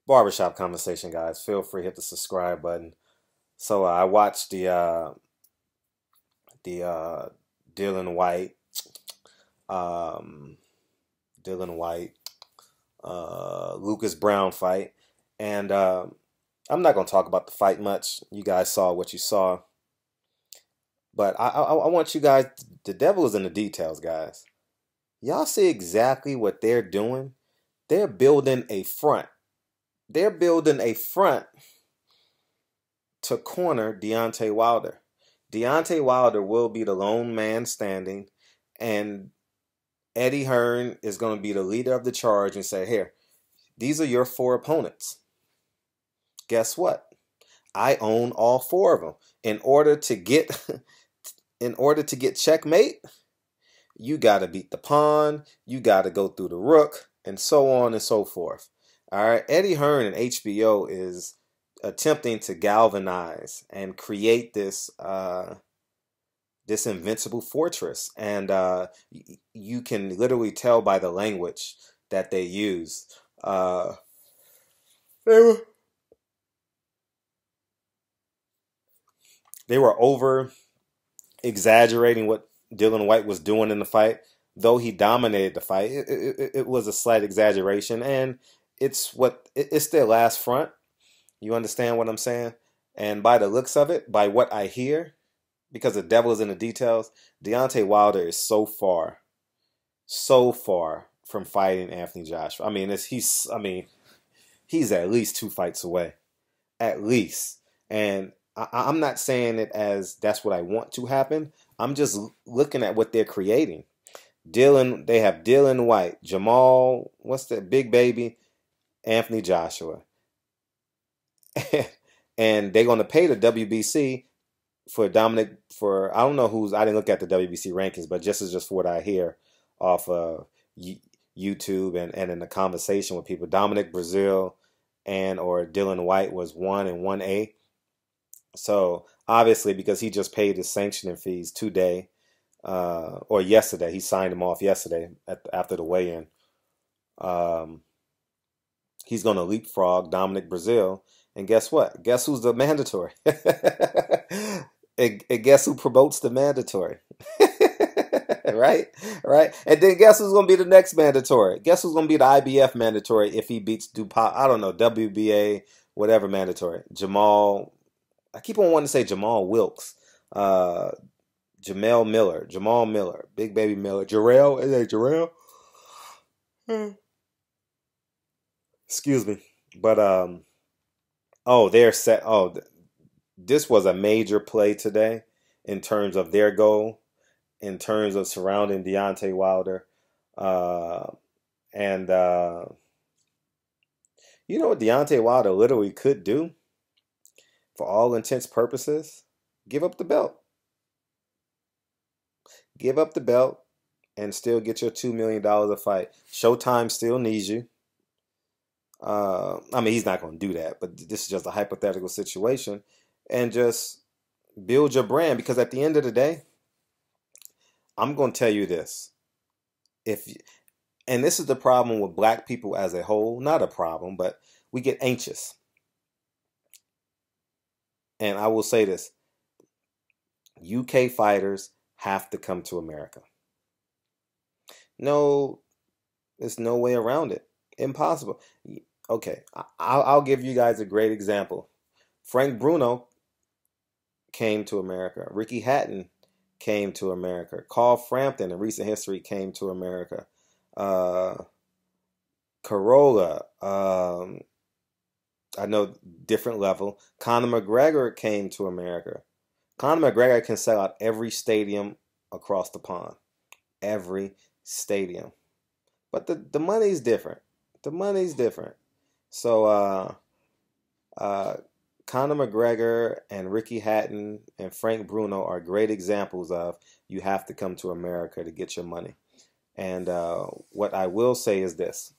Barbershop conversation, guys. Feel free to hit the subscribe button. So I watched the Dillian Whyte, um, Dillian Whyte, Lucas Brown fight, and I'm not gonna talk about the fight much. You guys saw what you saw, but I want you guys. The devil is in the details, guys. Y'all see exactly what they're doing. They're building a front. They're building a front to corner Deontay Wilder. Deontay Wilder will be the lone man standing, and Eddie Hearn is going to be the leader of the charge and say, "Here, these are your four opponents. Guess what? I own all four of them. In order to get, in order to get checkmate, you got to beat the pawn, you got to go through the rook, and so on and so forth." All right, Eddie Hearn and HBO is attempting to galvanize and create this invincible fortress, and you can literally tell by the language that they use. They were they were over exaggerating what Dillian Whyte was doing in the fight, though he dominated the fight. It was a slight exaggeration, and it's their last front. You understand what I'm saying? And by the looks of it, by what I hear, because the devil is in the details, Deontay Wilder is so far from fighting Anthony Joshua. I mean, he's at least two fights away, at least. And I'm not saying it as that's what I want to happen. I'm just looking at what they're creating. They have Dillian Whyte, Jamal, what's that, Big Baby, Anthony Joshua. And they're going to pay the WBC for Dominic, for I don't know who's, I didn't look at the WBC rankings, but just for what I hear off of YouTube and in the conversation with people, Dominic Brazil and or Dillian Whyte was 1 and 1A. So obviously, because he just paid his sanctioning fees today, or yesterday, he signed them off yesterday after the weigh-in. Um, he's going to leapfrog Dominic Brazil, and guess what? Guess who's the mandatory? And guess who promotes the mandatory? Right, right. And then guess who's going to be the next mandatory? Guess who's going to be the IBF mandatory if he beats DuPont? I don't know, WBA, whatever mandatory. Jamal. I keep on wanting to say Jamal Wilkes. Uh, Jamal Miller, Big Baby Miller, Jarrell, is that Jarrell? Excuse me, but oh, they're set. Oh, this was a major play today in terms of their goal, in terms of surrounding Deontay Wilder, uh, and you know what Deontay Wilder literally could do for all intents purposes? Give up the belt, give up the belt, and still get your $2 million a fight. Showtime still needs you. I mean, he's not going to do that, but this is just a hypothetical situation, and just build your brand. Because at the end of the day, I'm going to tell you this: if and this is the problem with black people as a whole, not a problem, but we get anxious. And I will say this: UK fighters have to come to America. No, there's no way around it. Impossible. Okay, I'll give you guys a great example. Frank Bruno came to America. Ricky Hatton came to America. Carl Frampton in recent history came to America. Uh, Corolla, I know different level. Conor McGregor came to America. Conor McGregor can sell out every stadium across the pond. Every stadium. But the money's different. The money's different. So uh, Conor McGregor and Ricky Hatton and Frank Bruno are great examples of you have to come to America to get your money. And what I will say is this: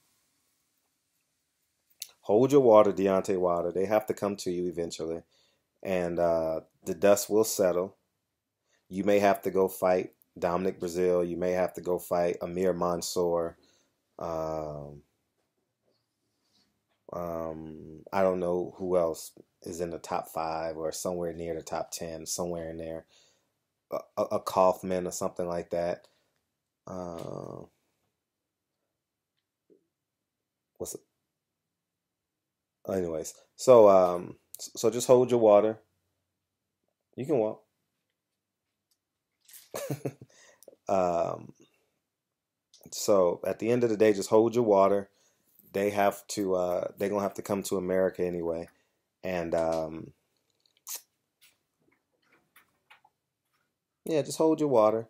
hold your water, Deontay Wilder. They have to come to you eventually, and the dust will settle. You may have to go fight Dominic Brazil. You may have to go fight Amir Mansour. Um, I don't know who else is in the top five or somewhere near the top 10, somewhere in there. A Kaufman or something like that. Uh, what's it? Anyways, so just hold your water. You can walk. um, so at the end of the day, just hold your water. They're gonna have to come to America anyway, and yeah, just hold your water.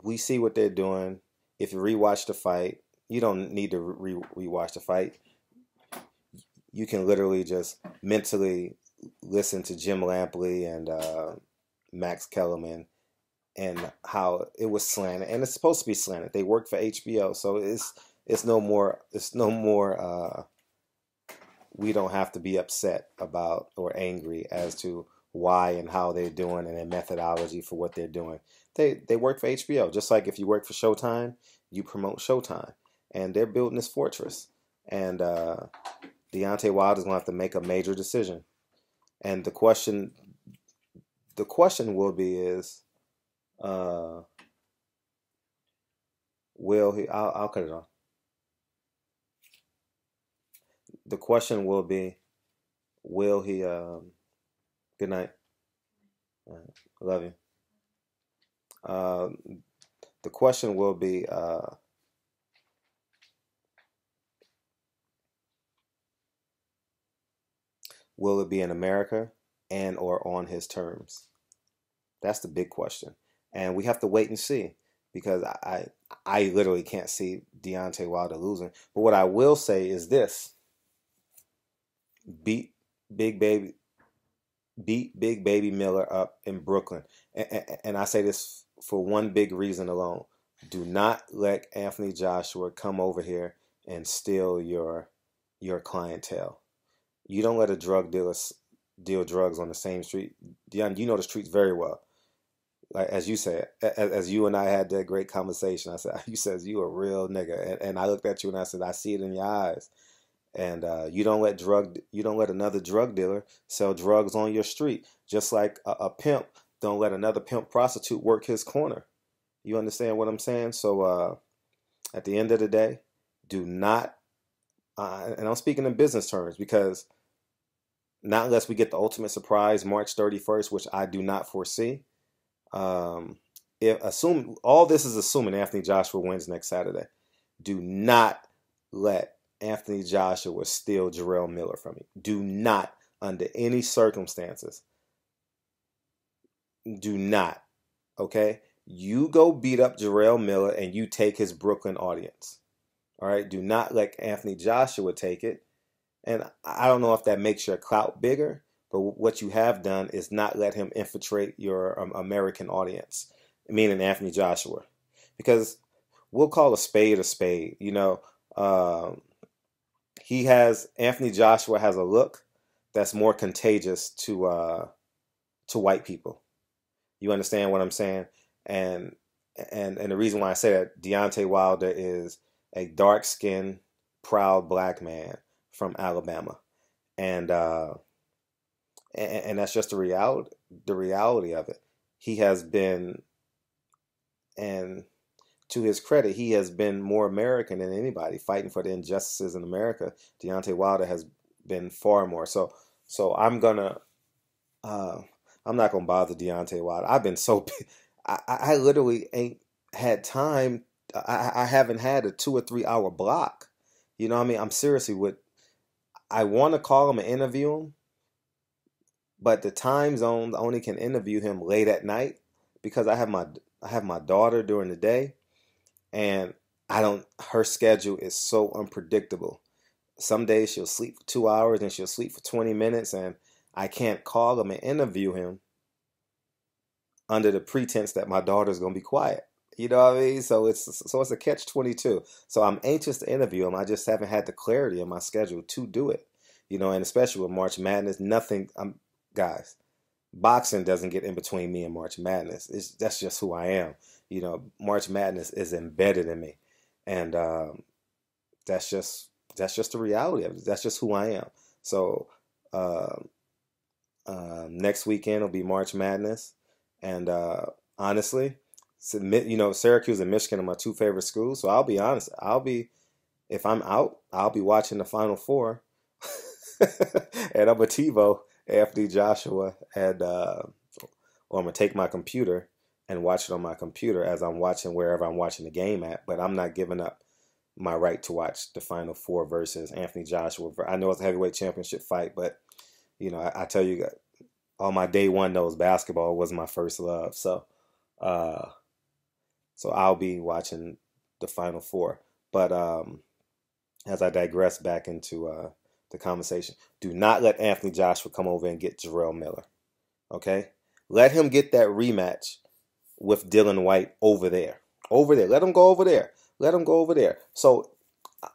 We see what they're doing. If you rewatch the fight, you don't need to rewatch the fight. You can literally just mentally listen to Jim Lampley and Max Kellerman and how it was slanted, and it's supposed to be slanted. They work for HBO, so it's no more. We don't have to be upset about or angry as to why and how they're doing and their methodology for what they're doing. They work for HBO, just like if you work for Showtime, you promote Showtime, and they're building this fortress. And Deontay Wilder is going to have to make a major decision. And the question will be is, uh, will he? I'll cut it off. The question will be, will he? Good night. I love you. Uh, the question will be, will it be in America and or on his terms? That's the big question, and we have to wait and see because I literally can't see Deontay Wilder losing. But what I will say is this: beat Big Baby, beat Big Baby Miller up in Brooklyn, and I say this for one big reason alone: do not let Anthony Joshua come over here and steal your clientele. You don't let a drug dealer deal drugs on the same street. Dion, you know the streets very well. Like as you said, as you and I had that great conversation, I said, you says you a real nigga, and I looked at you and I said, I see it in your eyes. And you don't let another drug dealer sell drugs on your street, just like a pimp don't let another pimp prostitute work his corner. You understand what I'm saying? So at the end of the day, do not, and I'm speaking in business terms because not unless we get the ultimate surprise March 31st, which I do not foresee. Um, if assume all this is assuming Anthony Joshua wins next Saturday. Do not let Anthony Joshua steal Jarrell Miller from you. Do not, under any circumstances. Do not. Okay? You go beat up Jarrell Miller and you take his Brooklyn audience. All right? Do not let Anthony Joshua take it. And I don't know if that makes your clout bigger, but what you have done is not let him infiltrate your American audience, meaning Anthony Joshua. Because we'll call a spade a spade. Anthony Joshua has a look that's more contagious to white people. You understand what I'm saying? And and the reason why I say that, Deontay Wilder is a dark skinned, proud black man from Alabama, and and that's just the reality of it. He has been, and to his credit, he has been more American than anybody fighting for the injustices in America. Deontay Wilder has been far more. So uh, I'm not gonna bother Deontay Wilder. I've been so, I literally ain't had time. I haven't had a 2 or 3 hour block. You know what I mean? I'm seriously with. I want to call him and interview him, but the time zone I only can interview him late at night because I have my daughter during the day, and I don't. Her schedule is so unpredictable. Some days she'll sleep for 2 hours and she'll sleep for 20 minutes, and I can't call him and interview him under the pretense that my daughter's gonna be quiet. You know what I mean? So it's a catch 22. So I'm anxious to interview him. I just haven't had the clarity in my schedule to do it. And especially with March Madness, nothing. Guys, boxing doesn't get in between me and March Madness. That's just who I am. March Madness is embedded in me, and that's just that's just the reality of it. That's just who I am. So uh, next weekend will be March Madness, and honestly, Syracuse and Michigan are my two favorite schools. So I'll be honest. If I'm out, I'll be watching the Final Four, and I'm a TiVo Anthony Joshua, and or I'm gonna take my computer and watch it on my computer as I'm watching wherever I'm watching the game at. But I'm not giving up my right to watch the Final Four versus Anthony Joshua. I know it's a heavyweight championship fight, but I tell you, all my day one knows basketball was my first love. Uh, so I'll be watching the Final Four. But as I digress back into the conversation, do not let Anthony Joshua come over and get Jarrell Miller. Okay, let him get that rematch with Dillian Whyte over there. Over there. Let him go over there. Let him go over there. So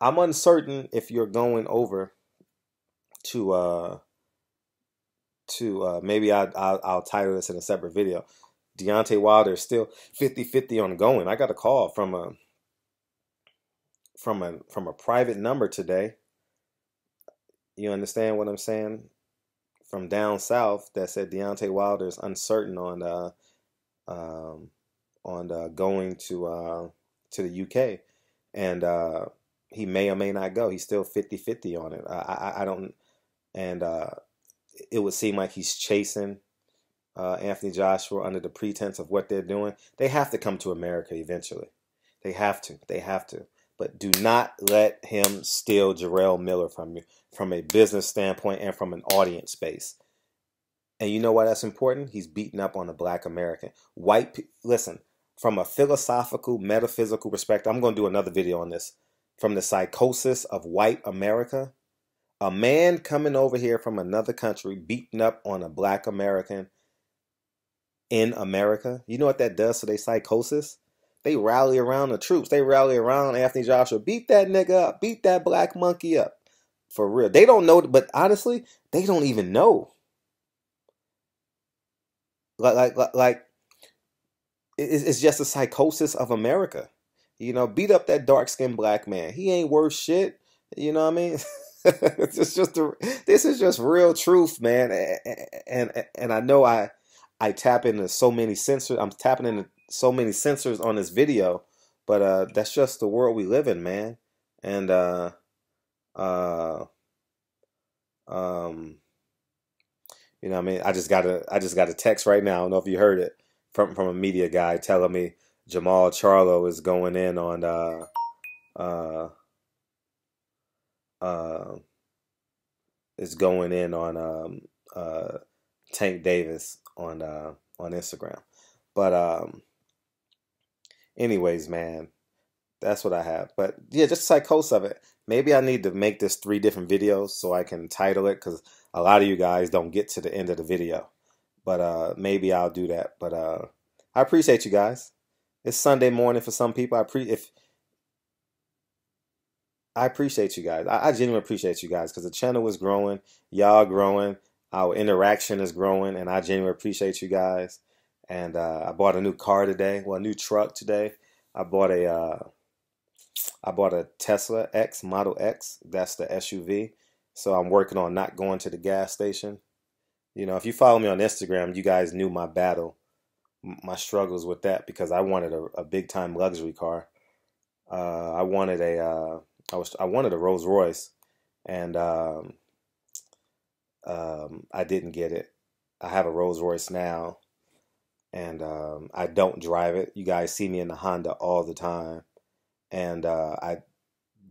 I'm uncertain if you're going over to maybe I'll title this in a separate video. Deontay Wilder is still 50-50 on going. I got a call from a private number today. You understand what I'm saying? From down south that said Deontay Wilder is uncertain on going to the UK, and he may or may not go. He's still 50-50 on it. I don't, and it would seem like he's chasing Anthony Joshua under the pretense of what they're doing. They have to come to America eventually. They have to. They have to. But do not let him steal Jarrell Miller from you, from a business standpoint and from an audience base. And you know why that's important? He's beating up on a black American. Listen, from a philosophical, metaphysical perspective, I'm going to do another video on this. From the psychosis of white America, a man coming over here from another country, beating up on a black American in America, you know what that does to their psychosis? They rally around the troops. They rally around Anthony Joshua. Beat that nigga up. Beat that black monkey up. For real. They don't know, but honestly, they don't even know. Like it's just a psychosis of America. Beat up that dark-skinned black man. He ain't worth shit. You know what I mean? This is just real truth, man. And I know I tap into so many censors. I'm tapping into so many censors on this video, but that's just the world we live in, man. And you know what I mean? I just got a text right now. I don't know if you heard it from a media guy telling me Jamal Charlo is going in on Tank Davis on Instagram. But anyways, man, that's what I have. But yeah, just psychosis of it. Maybe I need to make this 3 different videos so I can title it, because a lot of you guys don't get to the end of the video. But maybe I'll do that. But I appreciate you guys. It's Sunday morning for some people. I appreciate you guys. I genuinely appreciate you guys, because the channel is growing. Y'all growing. Our interaction is growing, and I genuinely appreciate you guys. And I bought a new car today. Well, a new truck today. I bought a Tesla X, Model X. That's the SUV. So I'm working on not going to the gas station. If you follow me on Instagram, you guys knew my battle, my struggles with that, because I wanted a big time luxury car. I wanted a Rolls Royce, and I didn't get it. I have a Rolls Royce now, and I don't drive it. You guys see me in the Honda all the time, and I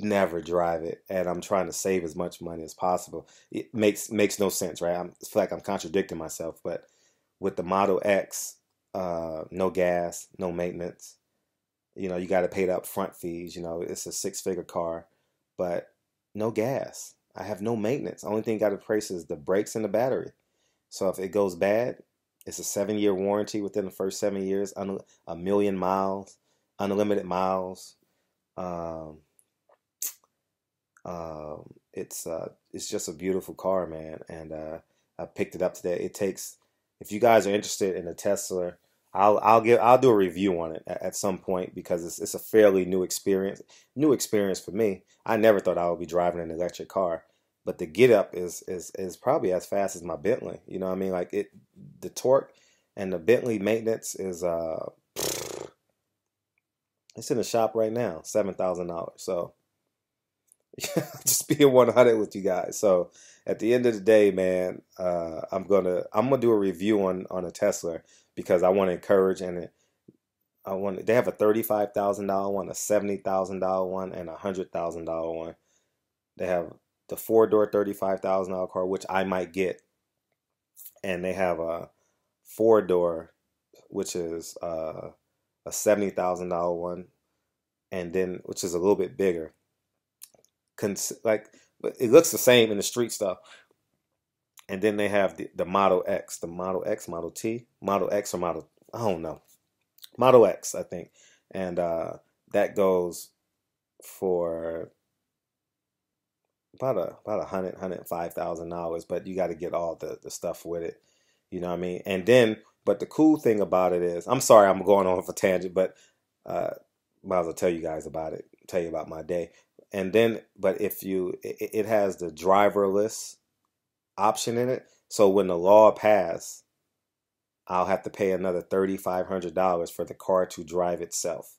never drive it, and I'm trying to save as much money as possible. It makes no sense, right? I feel like I'm contradicting myself, but with the Model X, no gas, no maintenance. You got to pay the upfront fees. It's a 6-figure car, but no gas. I have no maintenance. Only thing got to price is the brakes and the battery. So if it goes bad, it's a 7-year warranty within the first 7 years, a million miles, unlimited miles. It's just a beautiful car, man, and I picked it up today. If you guys are interested in a Tesla, I'll do a review on it at some point because it's a fairly new experience for me. I never thought I would be driving an electric car, but the get up is probably as fast as my Bentley. You know what I mean? Like the torque and the Bentley maintenance is it's in the shop right now, $7,000. So just being 100 with you guys. So at the end of the day, man, I'm gonna do a review on a Tesla because I want to encourage and they have a $35,000 one, a $70,000 one, and $100,000 one. They have the four-door $35,000 car, which I might get, and they have a four-door, which is a $70,000 one, and then which is a little bit bigger. Like, but it looks the same in the street stuff. And then they have the Model X, the Model X, Model T, Model X or Model, I don't know, Model X, I think, and that goes for about $105,000, but you got to get all the stuff with it, you know what I mean? And then, but the cool thing about it is, I'm sorry, I'm going on for tangent, but might as well tell you guys about it, tell you about my day. And then, but if it has the driverless option in it, so when the law passed, I'll have to pay another $3,500 for the car to drive itself.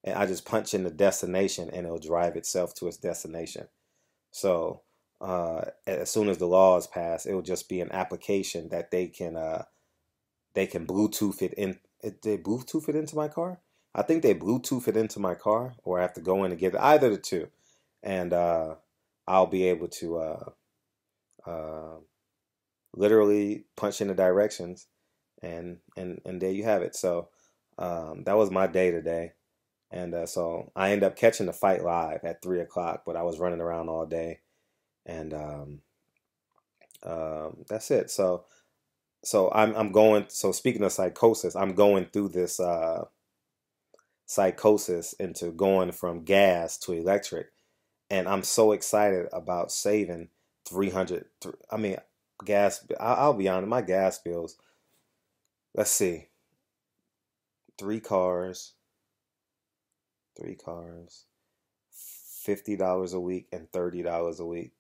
And I just punch in the destination and it'll drive itself to its destination. So as soon as the law is passed, it will just be an application that they can Bluetooth it in. They Bluetooth it into my car. I think they Bluetooth it into my car, or I have to go in and get it. Either of the two, and I'll be able to literally punch in the directions, and there you have it. So that was my day today. And so I ended up catching the fight live at 3 o'clock, but I was running around all day, and that's it. So I'm going. So speaking of psychosis, I'm going through this psychosis into going from gas to electric, and I'm so excited about saving 300. I mean, gas. I'll be honest, my gas bills. Let's see, three cars. $50 a week and $30 a week.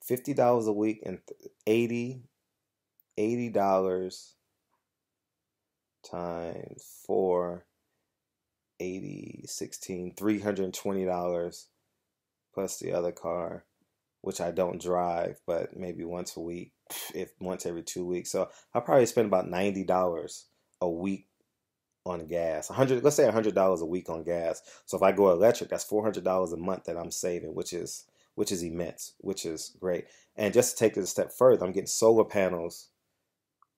$50 a week and $80 times 4, 80, 16, $320 plus the other car, which I don't drive, but maybe once a week, if once every 2 weeks. So I'll probably spend about $90 a week on gas. Let's say $100 a week on gas. So if I go electric, that's $400 a month that I'm saving, which is immense, which is great. And just to take it a step further, I'm getting solar panels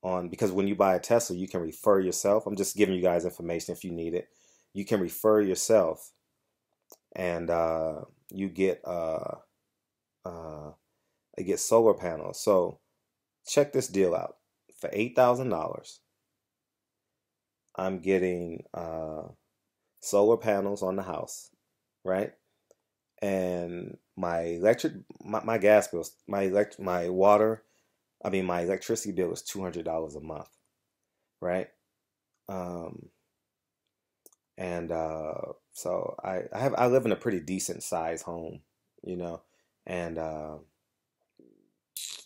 on, because when you buy a Tesla, you can refer yourself. I'm just giving you guys information if you need it. You can refer yourself, and you get solar panels. So check this deal out. For $8,000, I'm getting solar panels on the house, right? And my gas bills, my water, my electricity bill is $200 a month, right? And so I live in a pretty decent sized home, you know, and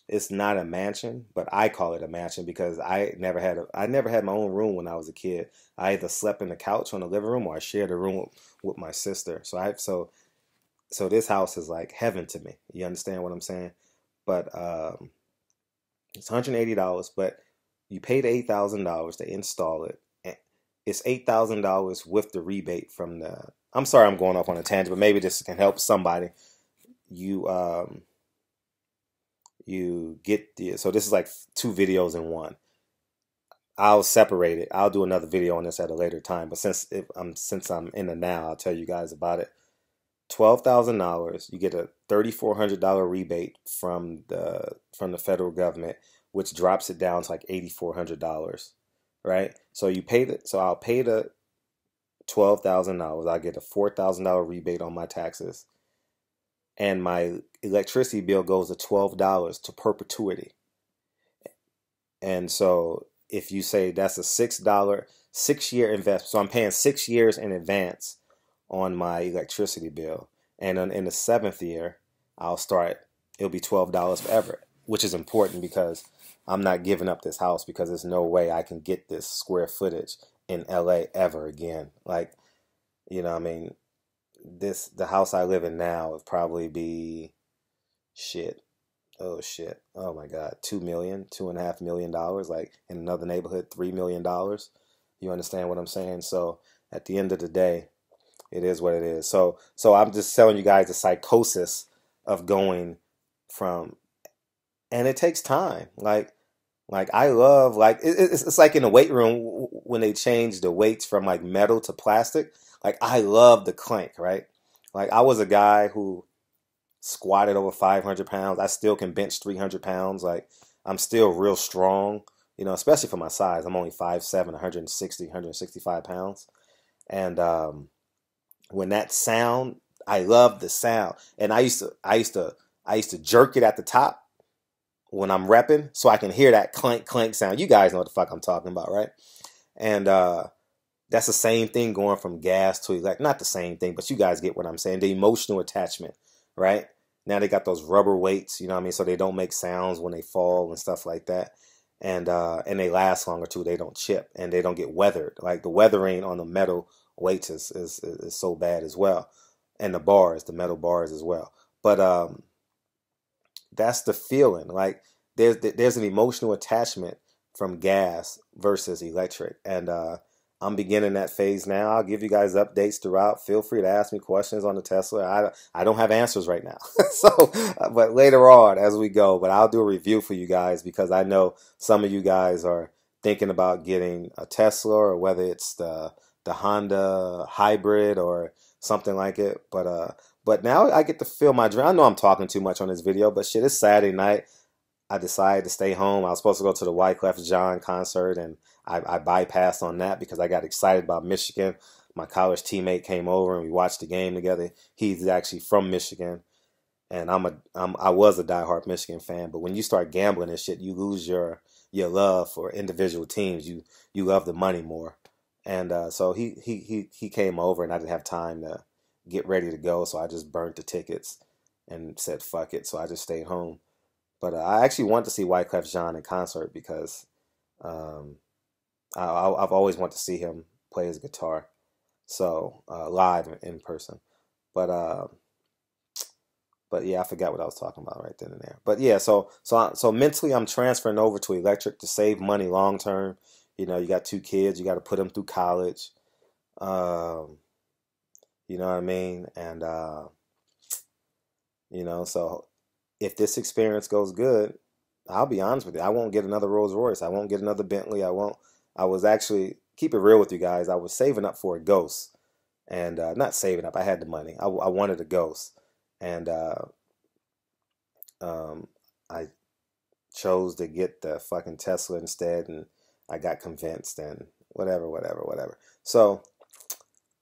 it's not a mansion, but I call it a mansion because I never had my own room when I was a kid. I either slept in the couch on the living room or I shared a room with my sister. So this house is like heaven to me. You understand what I'm saying? But it's $180, but you paid $8,000 to install it. It's $8,000 with the rebate from the. I'm sorry, I'm going off on a tangent, but maybe this can help somebody. You get so this is like 2 videos in one. I'll separate it. I'll do another video on this at a later time. But since I'm in the now, I'll tell you guys about it. $12,000. You get a $3,400 rebate from the federal government, which drops it down to like $8,400. Right? So I'll pay the $12,000. I'll get a $4,000 rebate on my taxes. And my electricity bill goes to $12 to perpetuity. And so if you say that's a $6, 6-year investment. So I'm paying 6 years in advance on my electricity bill. And in the seventh year, I'll start, it'll be $12 forever, which is important because I'm not giving up this house because there's no way I can get this square footage in LA ever again. Like, you know what I mean? The house I live in now would probably be shit. Oh shit. Oh my God. 2 million, $2.5 million, like in another neighborhood, $3 million. You understand what I'm saying? So at the end of the day, it is what it is. So I'm just telling you guys the psychosis of going from, and it takes time. Like I love, like it's like in the weight room when they change the weights from like metal to plastic. Like I love the clank, right? Like I was a guy who squatted over 500 pounds. I still can bench 300 pounds. Like I'm still real strong, you know, especially for my size. I'm only 5'7", 160, 165 pounds. And when that sound, I love the sound. And I used to jerk it at the top when I'm repping so I can hear that clank clank sound. You guys know what the fuck I'm talking about, right? And that's the same thing going from gas to electric. Not the same thing, but you guys get what I'm saying. The emotional attachment, right? Now they got those rubber weights, you know what I mean? So they don't make sounds when they fall and stuff like that. And they last longer too. They don't chip and they don't get weathered. Like the weathering on the metal weights is so bad as well. And the metal bars as well. But that's the feeling. Like there's an emotional attachment from gas versus electric. And I'm beginning that phase now. I'll give you guys updates throughout. Feel free to ask me questions on the Tesla. I don't have answers right now. So, but later on as we go, but I'll do a review for you guys because I know some of you guys are thinking about getting a Tesla or whether it's the Honda hybrid or something like it. But now I get to feel my dream. I know I'm talking too much on this video, but shit, it's Saturday night. I decided to stay home. I was supposed to go to the Wyclef Jean concert, and I bypassed on that because I got excited about Michigan. My college teammate came over and we watched the game together. He's actually from Michigan, and I was a diehard Michigan fan. But when you start gambling and shit, you lose your love for individual teams. You love the money more, and so he came over, and I didn't have time to get ready to go, so I just burnt the tickets and said fuck it. So I just stayed home. But I actually want to see Wyclef Jean in concert because um, I've always wanted to see him play his guitar, so live in person. But but yeah, I forgot what I was talking about right then and there. But yeah, so mentally, I'm transferring over to electric to save money long term. You know, you got 2 kids, you got to put them through college. Um, you know what I mean? And you know, so if this experience goes good, I'll be honest with you, I won't get another Rolls Royce. I won't get another Bentley. I won't. I was actually, keep it real with you guys, I was saving up for a Ghost. And not saving up, I had the money. I wanted a Ghost. And um, I chose to get the fucking Tesla instead. And I got convinced and whatever, whatever, whatever. So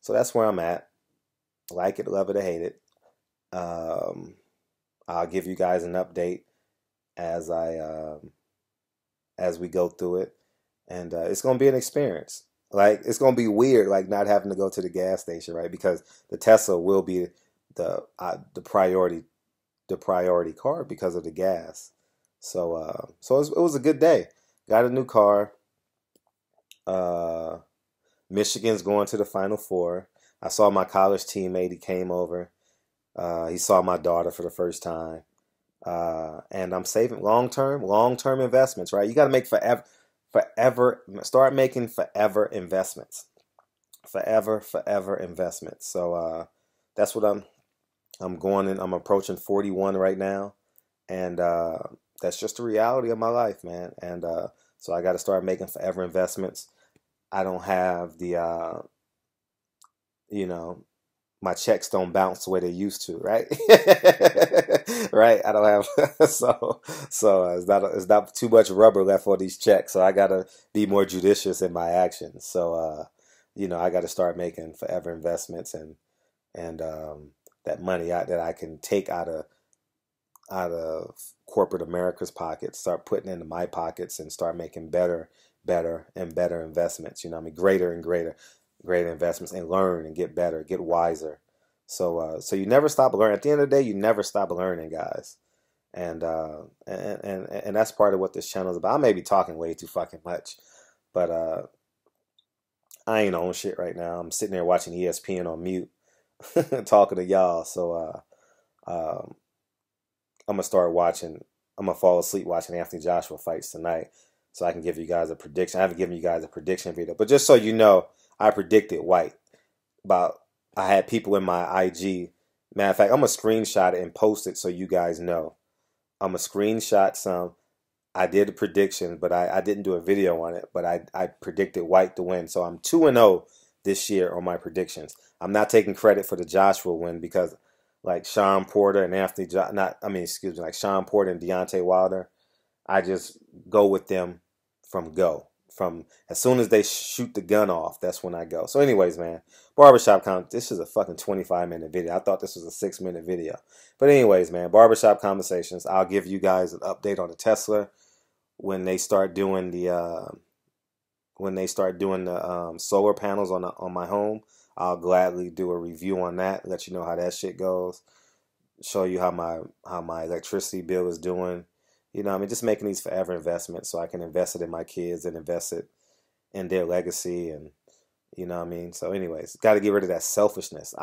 that's where I'm at. Like it, love it, or hate it. Um, I'll give you guys an update as as we go through it, and it's gonna be an experience. Like it's gonna be weird, like not having to go to the gas station, right? Because the Tesla will be the priority car because of the gas. So it was a good day. Got a new car. Uh, Michigan's going to the Final Four. I saw my college teammate. He came over. He saw my daughter for the first time. And I'm saving long term investments, right? You got to make start making forever investments, forever investments. So that's what I'm going in. I'm approaching 41 right now, and that's just the reality of my life, man. And so I got to start making forever investments. I don't have the you know, my checks don't bounce the way they used to, right? Right? I don't have so it's not too much rubber left on these checks. So I gotta be more judicious in my actions. So you know, I got to start making forever investments and that money that I can take out of corporate America's pockets, start putting into my pockets and start making better better and better investments. You know what I mean? Greater and greater investments, and learn and get better, get wiser. So you never stop learning. At the end of the day, you never stop learning, guys. And that's part of what this channel is about. I may be talking way too fucking much, but I ain't on shit right now. I'm sitting there watching ESPN on mute, talking to y'all. So I'm gonna start watching. I'm gonna fall asleep watching Anthony Joshua fights tonight, so I can give you guys a prediction. I haven't given you guys a prediction video, but just so you know, I predicted White. I had people in my IG. Matter of fact, I'm gonna screenshot it and post it so you guys know. I'm gonna screenshot some. I did a prediction, but I didn't do a video on it. But I predicted White to win, so I'm 2-0 this year on my predictions. I'm not taking credit for the Joshua win because, like Sean Porter and like Sean Porter and Deontay Wilder, I just go with them from go. From as soon as they shoot the gun off, that's when I go. So anyways, man, Barbershop this is a fucking 25-minute video. I thought this was a 6-minute video. But anyways, man, Barbershop Conversations. I'll give you guys an update on the Tesla when they start doing the solar panels on my home. I'll gladly do a review on that, let you know how that shit goes, show you how my electricity bill is doing. You know, I mean, just making these forever investments so I can invest it in my kids and invest it in their legacy, and you know what I mean. So, anyways, got to get rid of that selfishness.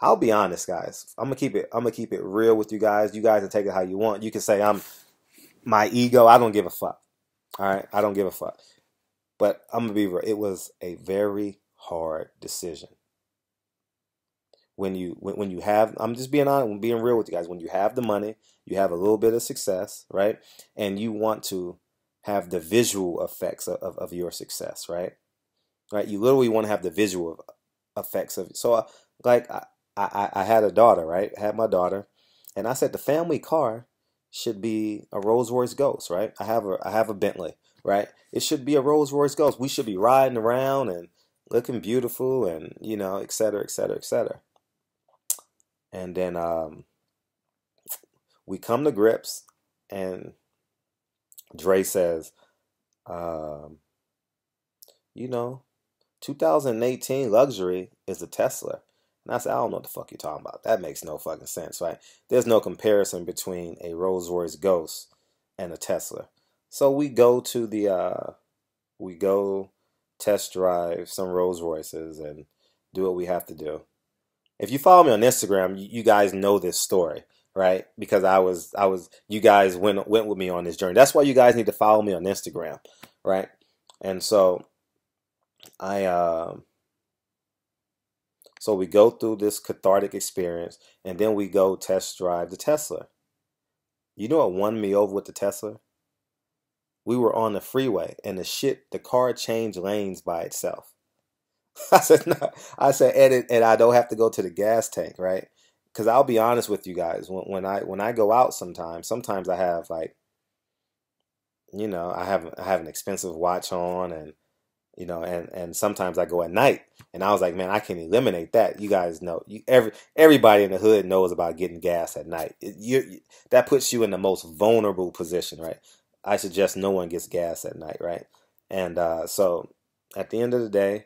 I'll be honest, guys. I'm gonna keep it real with you guys. You guys can take it how you want. You can say I'm my ego. I don't give a fuck. All right, I don't give a fuck. But I'm gonna be real. It was a very hard decision. When you have, I'm just being honest, I'm being real with you guys. When you have the money, you have a little bit of success, right? And you want to have the visual effects of your success, right? Right? You literally want to have the visual effects of it. So, like, I had a daughter, right? I had my daughter, and I said the family car should be a Rolls Royce Ghost, right? I have a Bentley, right? It should be a Rolls Royce Ghost. We should be riding around and looking beautiful, and you know, et cetera, et cetera, et cetera. And then we come to grips, and Dre says, you know, 2018 luxury is a Tesla. And I said, I don't know what the fuck you're talking about. That makes no fucking sense, right? There's no comparison between a Rolls Royce Ghost and a Tesla. So we go test drive some Rolls Royces and do what we have to do. If you follow me on Instagram, you guys know this story, right? Because you guys went with me on this journey. That's why you guys need to follow me on Instagram, right? And so so we go through this cathartic experience, and then we go test drive the Tesla. You know what won me over with the Tesla? We were on the freeway, and the car changed lanes by itself. I said, no. I said, and I don't have to go to the gas tank, right? Because I'll be honest with you guys, when I go out sometimes I have, like, you know, I have an expensive watch on, and you know, and sometimes I go at night, and I was like, man, I can eliminate that. You guys know, everybody in the hood knows about getting gas at night. That puts you in the most vulnerable position, right? I suggest no one gets gas at night, right? And so at the end of the day,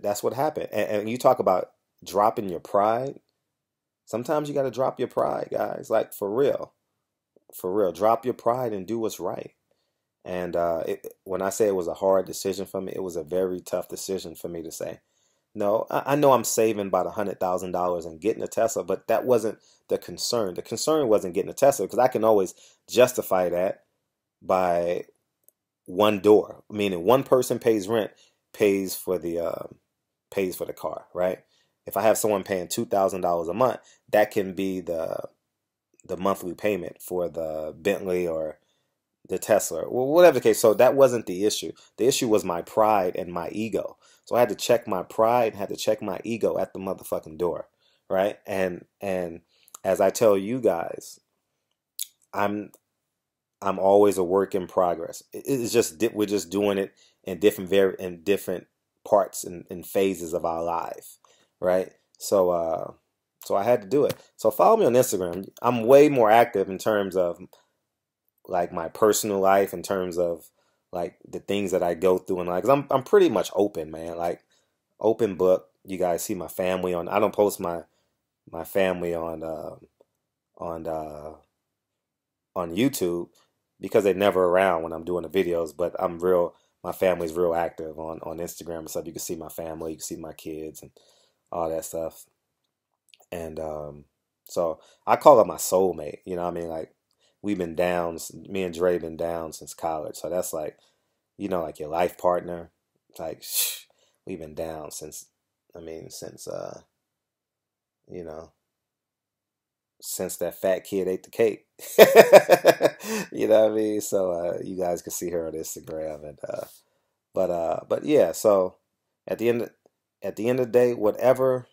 that's what happened. And you talk about dropping your pride. Sometimes you got to drop your pride, guys. Like, for real, drop your pride and do what's right. And when I say it was a hard decision for me, it was a very tough decision for me to say, no, I know I'm saving about $100,000 and getting a Tesla, but that wasn't the concern. The concern wasn't getting a Tesla, because I can always justify that by one door, meaning one person pays rent, pays for the car, right? If I have someone paying $2,000 a month, that can be the monthly payment for the Bentley or the Tesla, or whatever the case. So that wasn't the issue. The issue was my pride and my ego. So I had to check my pride, had to check my ego at the motherfucking door, right? And as I tell you guys, I'm always a work in progress. It's just we're just doing it in different parts and phases of our life, right? So I had to do it. So follow me on Instagram. I'm way more active in terms of, like, my personal life, in terms of, like the things that I go through, and like, 'cause I'm pretty much open, man. Like open book. You guys see my family on. I don't post my family on uh, on YouTube because they're never around when I'm doing the videos. But I'm real. My family's real active on Instagram and stuff. You can see my family. You can see my kids and all that stuff. And so I call her my soulmate. You know what I mean? Like we've been down. Me and Dre been down since college. So that's like, like your life partner. Like we've been down since. I mean, you know, since that fat kid ate the cake. You know what I mean? So you guys can see her on Instagram, and but yeah. So at the end at the end of the day, whatever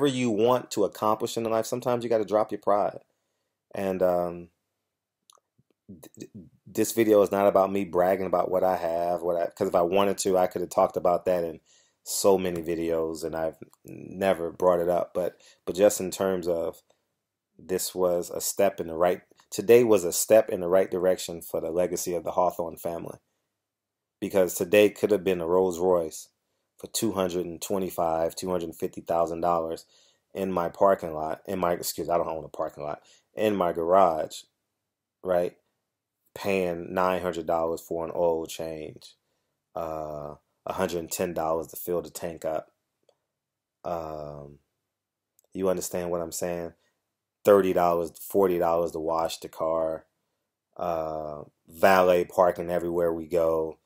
you want to accomplish in life, sometimes you got to drop your pride. And this video is not about me bragging about what I have, because if I wanted to, I could have talked about that in so many videos, and I've never brought it up. But just in terms of this was a step in the right. Today was a step in the right direction for the legacy of the Hawthorne family, because today could have been a Rolls Royce for $250,000 in my parking lot. I don't own a parking lot, in my garage, right? Paying $900 for an oil change, $110 to fill the tank up. You understand what I'm saying? $30, $40 to wash the car, valet parking everywhere we go.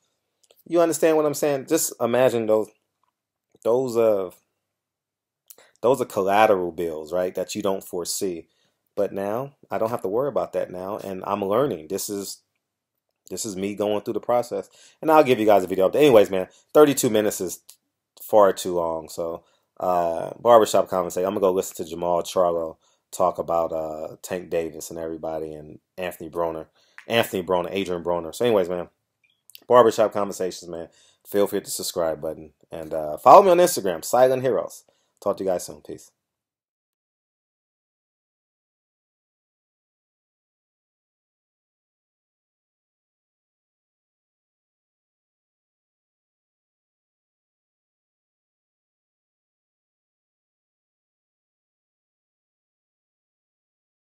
You understand what I'm saying? Just imagine those uh those are collateral bills, right? That you don't foresee. But now I don't have to worry about that now, and I'm learning. This is me going through the process, and I'll give you guys a video update. Anyways, man, 32 minutes is far too long. So, barbershop conversation. I'm gonna go listen to Jamal Charlo talk about Tank Davis and everybody, and Adrian Broner. So, anyways, man, barbershop conversations, man. Feel free to subscribe button, and follow me on Instagram, Silent Heroes. Talk to you guys soon. Peace.